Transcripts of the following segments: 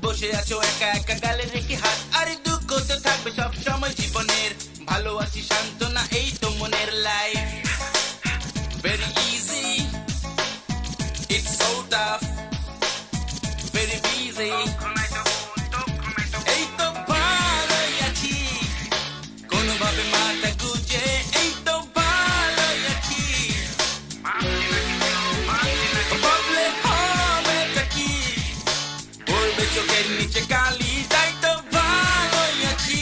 বসে আছো একা একা গালে রেখে হাত, আরে দুঃখ তো থাকবে সব সময় জীবনের, ভালো আছি শান্ত না এই তো মনের life, very easy, it's so tough, very busy, এই তো ভালোই আছি কোনোভাবে মাথা গুজে, এই তো ভালোই আছি, ভাবলে হবেটা কি, বলবে চোখের নিচে কালি, তাই তো ভালোই আছি।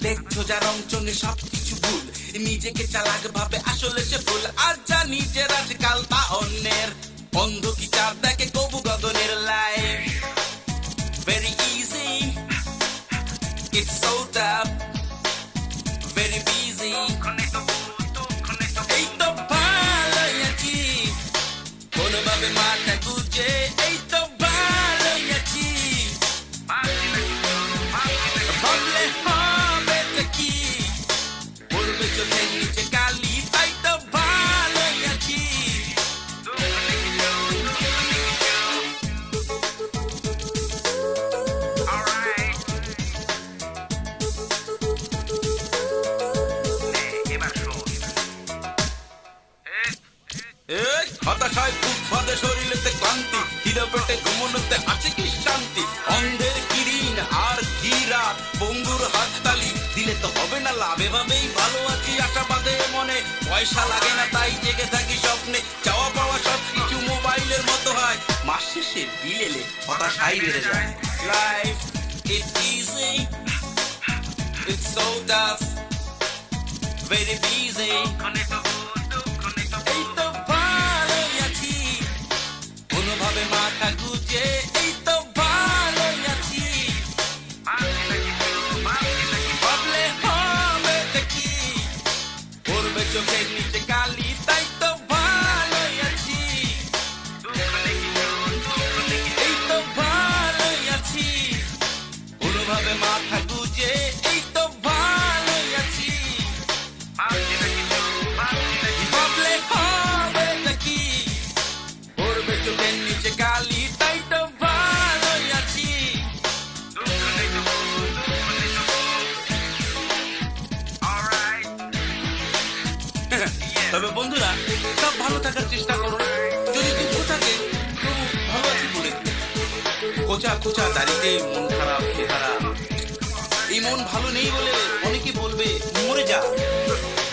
দেখছো যার অঞ্চলে সবকিছু ভুল, নিজেকে চালাক ভাবে আসলে সে ভুল, আর যা নিজের আছে কাল তা অন্যের, অন্ধ কি চাপ দেখে কবু গগনের life, very easy, it's so tough, very busy, এই তো ভালোই আছি কোনোভাবে মাথা গুজে, এই তো ভালোই আছি, ভাবলে হবেটা কি, বলবে চোখের নিচে কালি, তাই তো ভালোই আছি। হতাশায় বুক বাঁধে শরীরেতে ক্লান্তি, খিদে পেটে ঘুমনোতে আছে কি শান্তি, অন্ধের কিরিন আর কি রাত, বন্ধুর হাততালি দিলে তো হবে না লাভ, এভাবেই ভালো আছি আশাবাদে মনে, পয়সা লাগে না তাই জেগে থাকি স্বপ্নে, চাওয়া পাওয়া সব কিছু মোবাইলের মতো হয়, মাস শেষে বিল এলে হতাশাই বেড়ে যায়, life it's easy, it's so tough, very busy, এই তো ভালোই আছি কোনোভাবে মাথা গুজে, এই তো ভালোই আছি, ভাবলে হবেটা কি, পড়বে চোখের নিচে কালি, তাই তো ভালোই আছি, এই তো ভালোই আছি কোনোভাবে মাথা গুজে, এই তো ভালোই আছি, ভাবলে হবেটা কি, পড়বে চোখের নিচে কালি, তাই তো ভালোই আছি। তবে বন্ধুরা সব ভালো থাকার চেষ্টা করো, যদি দুঃখ থাকে তবু ভালো আছি বলে, কোচা কোচা দাড়িতে মন খারাপ চেহারা, এই মন ভালো নেই বলে অনেকে বলবে মরে যা,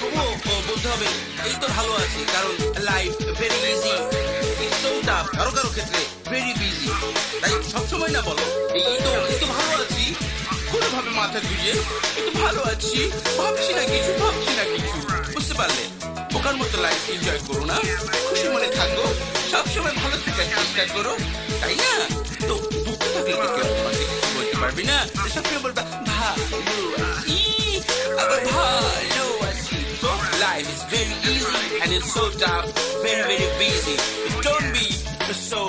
তবুও বলতে হবে এই তো ভালো আছি, কারণ life very easy, it's so tough, কারো কারো ক্ষেত্রে ভেরি বিজি, তাই সবসময় না বলো এই তো ভালো আছি কোনোভাবে মাথা গুঁজে, এই তো ভালো আছি, ভাবছি না কিছু, বুঝতে পারলে? বোকার মতো লাইফ এনজয় করো না, খুশি মনে থাকো, সবসময় ভালো থাকার চেষ্টা করো, তাই না? তো দুঃখ থাকলে তো কেউ তোমাকে কিছু বলতে পারবি না, সবসময় বলবা ভালো আছি, আবার ভালো আছি। So life is very easy and it's so tough, very busy. Don't be so